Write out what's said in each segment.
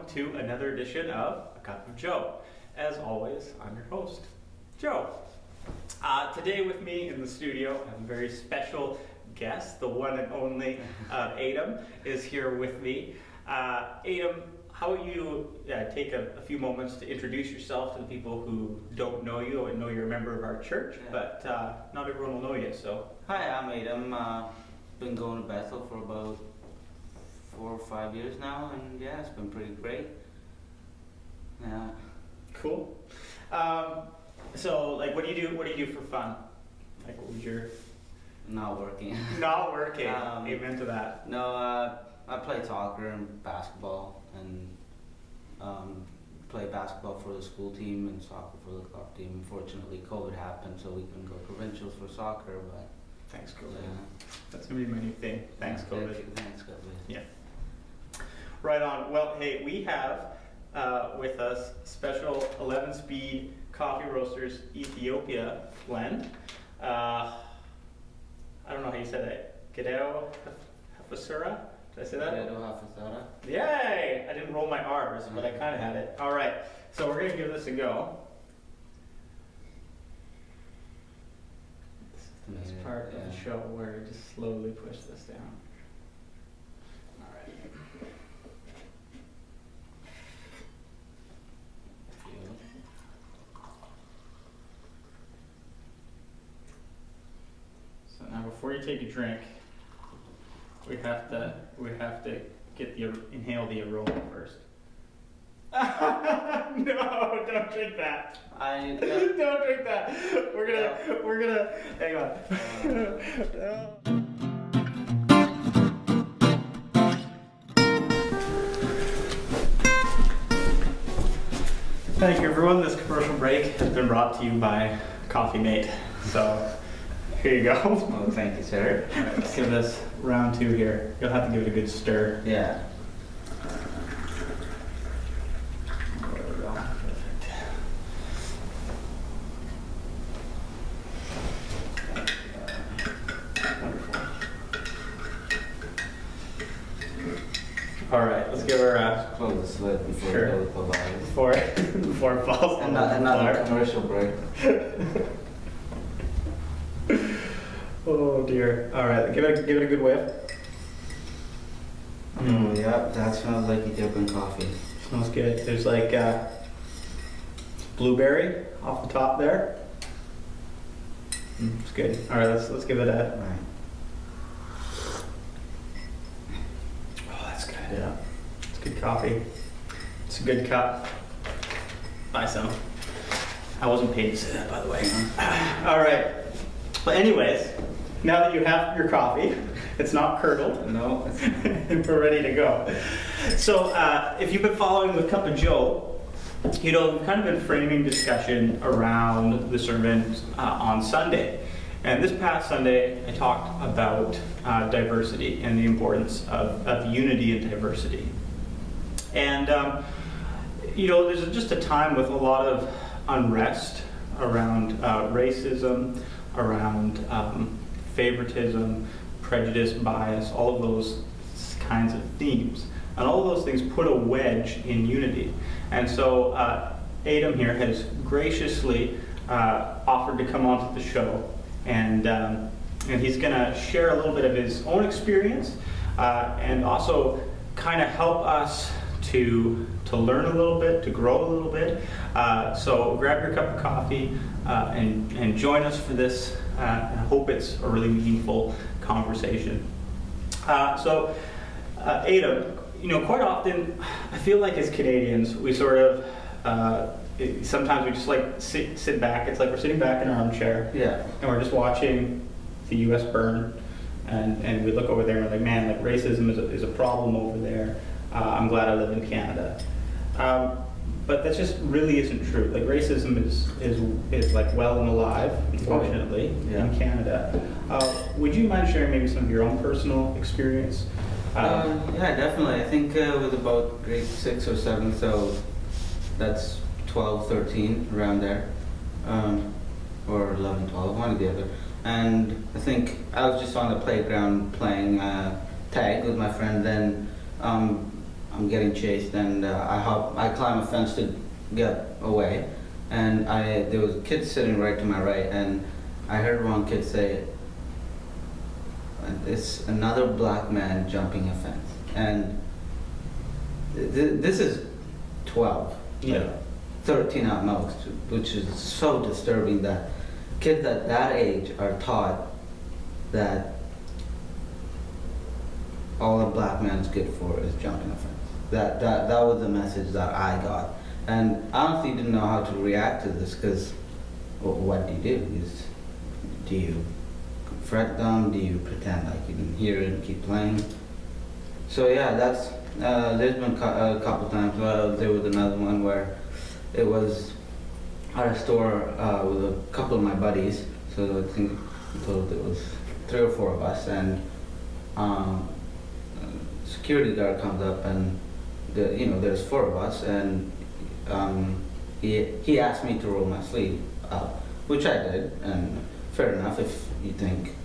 to another edition of A Cup of Joe. As always, I'm your host, Joe. Today with me in the studio, I have a very special guest, the one and only Adam is here with me. Adam, how about you take a few moments to introduce yourself to the people who don't know you? I know you're a member of our church, but not everyone will know you, so. Hi, I'm Adam. Been going to Bethel for about 4 or 5 years now, and yeah, it's been pretty great. Yeah. Cool. So, like, what do you do for fun? Like, what was your... Not working. Not working. Amen to that. No, I play soccer and basketball, and play basketball for the school team and soccer for the club team. Unfortunately, COVID happened, so we couldn't go provincials for soccer, but... Thanks, COVID. That's going to be my new thing. Thanks, COVID. Thanks, COVID. Yeah. Right on. Well, hey, we have with us special 11-speed coffee roasters Ethiopia blend. I don't know how you said that. Gedeo Hafasura? Did I say that? Gedeo Hafasura. Yay! I didn't roll my R's, but I kind of had it. All right. So we're going to give this a go. This is part of the show where we just slowly push this down. All right. So now, before you take a drink, we have to inhale the aroma first. No, don't drink that. Don't drink that. We're gonna hang on. Thank you, everyone. This commercial break has been brought to you by Coffee Mate. So here you go. Oh, thank you, sir. All right, let's give this round 2 here. You'll have to give it a good stir. Yeah. All right, let's give her Close the lid before sure. we go with the live. before it falls. Another commercial break. Oh dear. All right, give it a good whiff. Yeah, that smells like Ethiopian coffee. Smells good. There's like blueberry off the top there. It's good. All right, let's give it a. Right. Yeah, it's good coffee. It's a good cup. Buy some. I wasn't paid to say that, by the way. All right. But anyways, now that you have your coffee, it's not curdled. No. We're ready to go. So if you've been following with Cup of Joe, you know, we've kind of been framing discussion around the sermon on Sunday. And this past Sunday, I talked about diversity and the importance of unity and diversity. And, you know, there's just a time with a lot of unrest around racism, around favoritism, prejudice, bias, all of those kinds of themes. And all of those things put a wedge in unity. And so Adam here has graciously offered to come onto the show. And he's going to share a little bit of his own experience and also kind of help us to learn a little bit, to grow a little bit. So grab your cup of coffee and join us for this. I hope it's a really meaningful conversation. So Adam, you know, quite often I feel like as Canadians we sort of sometimes we just like sit back. It's like we're sitting back in our armchair, and we're just watching the U.S. burn, and we look over there and we're like, man, like racism is a problem over there. I'm glad I live in Canada, but that just really isn't true. Like racism is like well and alive, unfortunately, in Canada. Would you mind sharing maybe some of your own personal experience? Yeah, definitely. I think with about grade 6 or 7, so that's 12, 13, around there, or 11, 12, one or the other. And I think I was just on the playground playing tag with my friend. Then I'm getting chased, and I climb a fence to get away, and there was a kid sitting right to my right, and I heard one kid say, "It's another black man jumping a fence," and this is 12, like 13 at most, which is so disturbing that kids at that age are taught that all a black man's good for is jumping a fence. That was the message that I got. And I honestly didn't know how to react to this, because what do you do? Do you confront them? Do you pretend like you didn't hear it and keep playing? So yeah, there's been a couple times. There was another one where it was at a store with a couple of my buddies. So I think in total there was 3 or 4 of us, and security guard comes up, and there's 4 of us, and he asked me to roll my sleeve up, which I did, and fair enough. If you think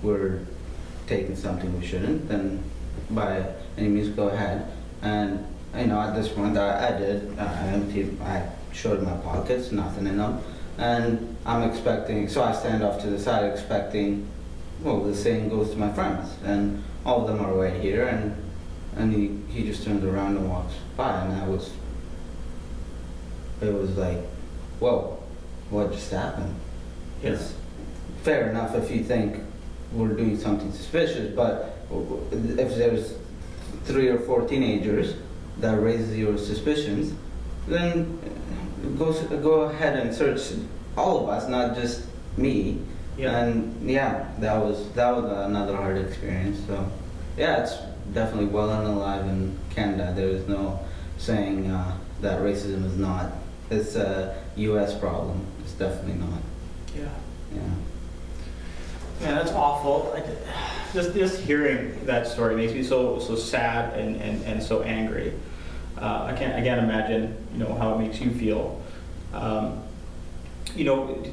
we're taking something we shouldn't, then by any means go ahead. And at this point I did. I showed my pockets, nothing in them, and I'm expecting. So I stand off to the side, expecting. Well, the same goes to my friends, and all of them are right here, and he just turns around and walks by, and it was like, whoa, what just happened? Yes. Fair enough if you think we're doing something suspicious, but if there's 3 or 4 teenagers that raises your suspicions, then go ahead and search all of us, not just me. Yeah. And yeah, that was another hard experience. So yeah, it's definitely well and alive in Canada. There is no saying that racism is not. It's a U.S. problem. It's definitely not. Yeah. Yeah. Yeah, that's awful. Just hearing that story makes me so sad and so angry. I can't imagine how it makes you feel.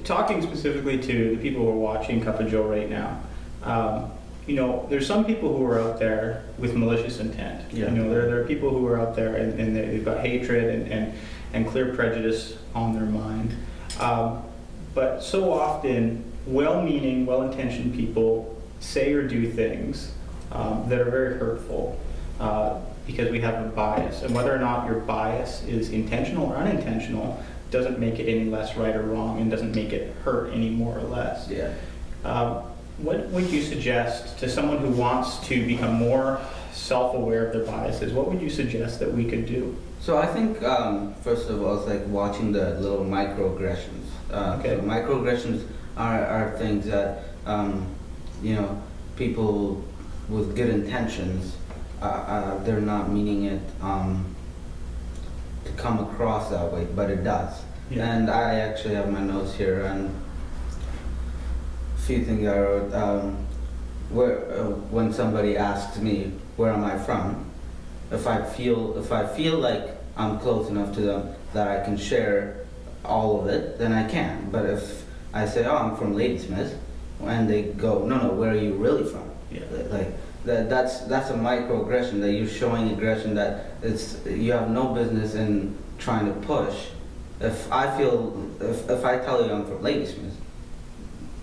Talking specifically to the people who are watching Cup of Joe right now. There's some people who are out there with malicious intent. Yeah. There are people who are out there and they've got hatred and clear prejudice on their mind. But so often, well-meaning, well-intentioned people say or do things that are very hurtful because we have a bias. And whether or not your bias is intentional or unintentional doesn't make it any less right or wrong, and doesn't make it hurt any more or less. Yeah. What would you suggest to someone who wants to become more self-aware of their biases? What would you suggest that we could do? So I think first of all, it's like watching the little microaggressions. Okay. So microaggressions are things that people with good intentions, they're not meaning it to come across that way, but it does. Yeah. And I actually have my notes here, and a few things I wrote. When somebody asks me where am I from, if I feel like I'm close enough to them that I can share all of it, then I can. But if I say, oh, I'm from Ladysmith, and they go, no, where are you really from? Yeah. Like that's a microaggression, that you're showing aggression that you have no business in trying to push. If I tell you I'm from Ladysmith,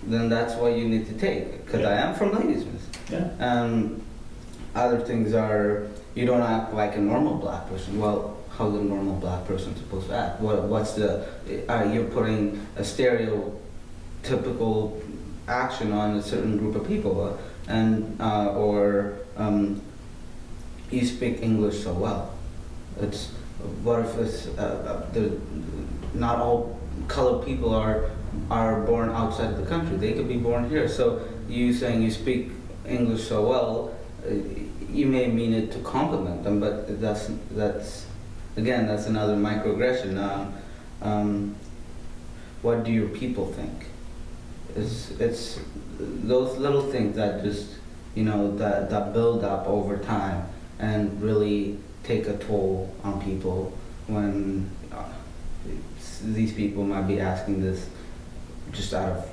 then that's what you need to take, because I am from Ladysmith. Yeah. Other things are, you don't act like a normal black person. Well, how's a normal black person supposed to act? You're putting a stereotypical action on a certain group of people, or you speak English so well. What if it's not all colored people are born outside of the country? They could be born here. So you saying you speak English so well, you may mean it to compliment them, but that's another microaggression. What do your people think? It's those little things that just that build up over time and really take a toll on people when these people might be asking this just out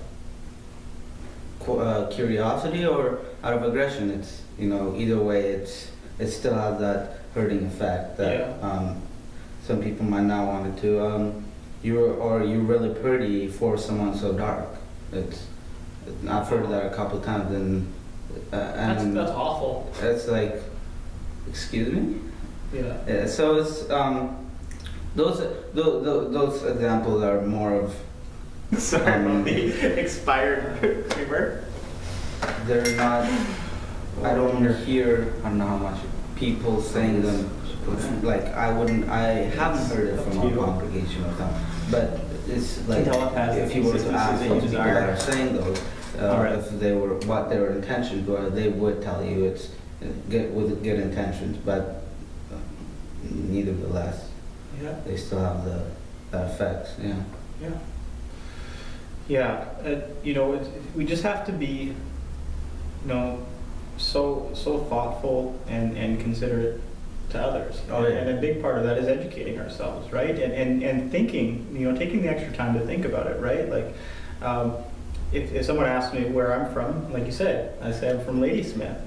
of curiosity or out of aggression. It's either way, it still has that hurting effect that Yeah. some people might not want it to. You're really pretty for someone so dark. It's I've heard that a couple times, and That's awful. it's like, excuse me. Yeah. Yeah, so it's those examples are more of Sorry about the expired creamer. they're not. I don't hear. I don't know how much people saying them. Like I haven't heard it from a congregation or something. But it's like if you were to ask some people that are saying those, if they were what their intentions were, they would tell you it's with good intentions. But nevertheless, Yeah. they still have that effect. Yeah. Yeah. Yeah. You know, we just have to be, so thoughtful and considerate to others. Oh, yeah. And a big part of that is educating ourselves, right? And thinking, taking the extra time to think about it, right? Like, if someone asks me where I'm from, like you said, I say I'm from Ladysmith.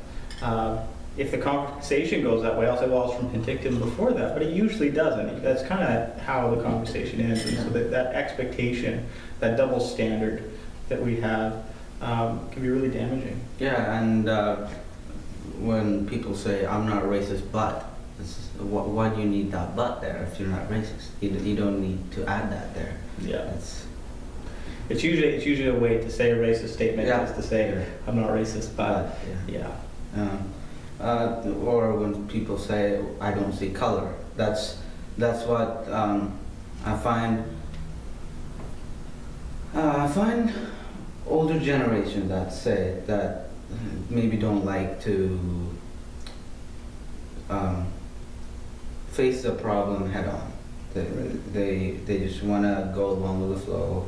If the conversation goes that way, I'll say, well, I was from Penticton before that, but it usually doesn't. That's kind of how the conversation ends. And so that expectation, that double standard that we have, can be really damaging. Yeah, and when people say, I'm not racist, but, why do you need that but there if you're not racist? You don't need to add that there. Yeah. It's usually a way to say a racist statement is to say, I'm not racist, but, yeah. Or when people say, I don't see color. That's what I find. I find older generation that say that maybe don't like to face the problem head on. They just want to go along with the flow.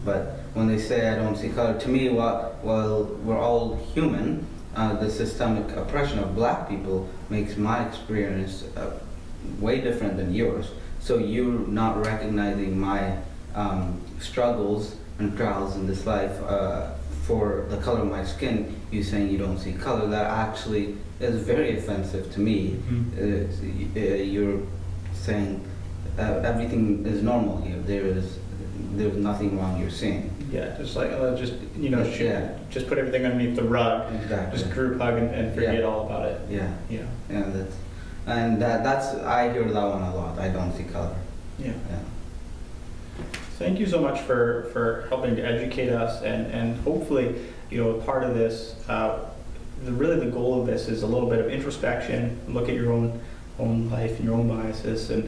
But when they say I don't see color, to me, while we're all human, the systemic oppression of black people makes my experience way different than yours. So you're not recognizing my struggles and trials in this life for the color of my skin. You saying you don't see color, that actually is very offensive to me. Mm-hmm. You're saying everything is normal here. There's nothing wrong you're seeing. Yeah, just like just put everything underneath the rug. Exactly. Just group hug and forget all about it. Yeah. Yeah. Yeah. That's I hear that one a lot. I don't see color. Yeah. Thank you so much for helping to educate us, and hopefully, part of this, really the goal of this is a little bit of introspection, look at your own life and your own biases, and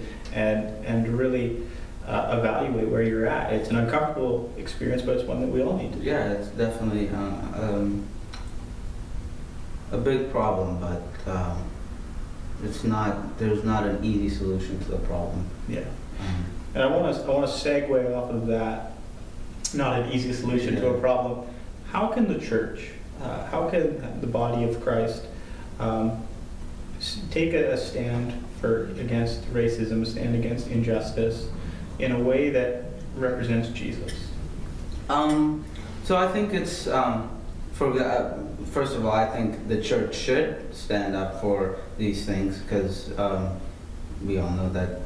really evaluate where you're at. It's an uncomfortable experience, but it's one that we all need to do. Yeah, it's definitely a big problem, but there's not an easy solution to the problem. Yeah. And I want to segue off of that. Not an easy solution to a problem. How can the church, how can the body of Christ take a stand against racism, a stand against injustice, in a way that represents Jesus? So I think it's first of all, I think the church should stand up for these things, because we all know that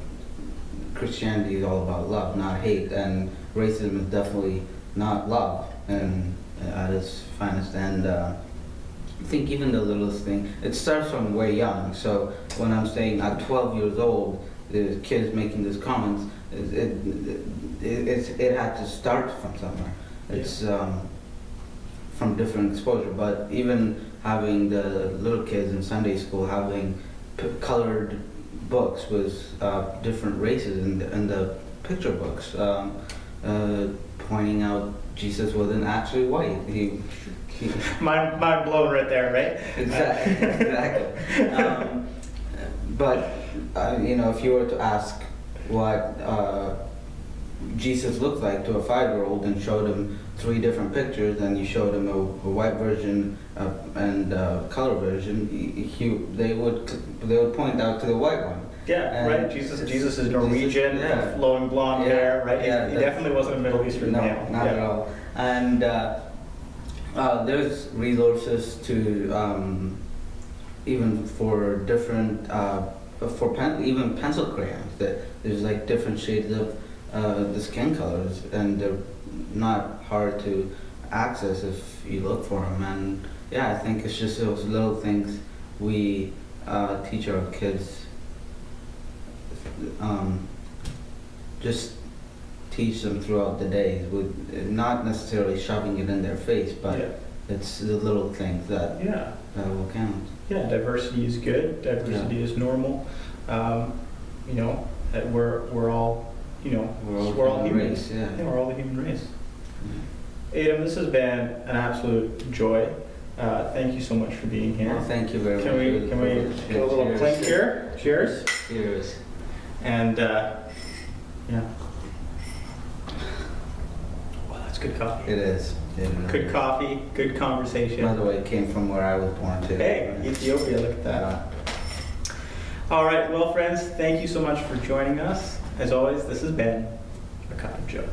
Christianity is all about love, not hate, and racism is definitely not love, and at its finest. And I think even the littlest thing, it starts from way young. So when I'm saying at 12 years old, the kids making these comments, it had to start from somewhere. It's from different exposure. But even having the little kids in Sunday school having colored books with different races in the picture books, pointing out Jesus wasn't actually white. He mind blown right there, right? Exactly. But if you were to ask what Jesus looked like to a 5-year-old and showed him 3 different pictures, and you showed him a white version and a color version, they would point out to the white one. Yeah, and right. Jesus is Norwegian, flowing blonde hair, right? Yeah, he definitely wasn't a Middle Eastern male. Not at all. And there's resources to even for different even pencil crayons, that there's like different shades of the skin colors, and they're not hard to access if you look for them. And yeah, I think it's just those little things we teach our kids. Just teach them throughout the day, with not necessarily shoving it in their face, but Yeah. it's the little things that Yeah. will count. Yeah, diversity is good. Diversity is normal. You know, that we're all, you know, we're all human humans. race, yeah. We're all the human race. Adam, this has been an absolute joy. Thank you so much for being here. Well, thank you very much. Can we get a little Cheers. clink here? Cheers. Cheers. And yeah. Well, that's good coffee. It is. It is. Good coffee, good conversation. By the way, it came from where I was born too. Hey, Ethiopia, look at that. All right, well, friends, thank you so much for joining us. As always, this has been A Cup of Joe.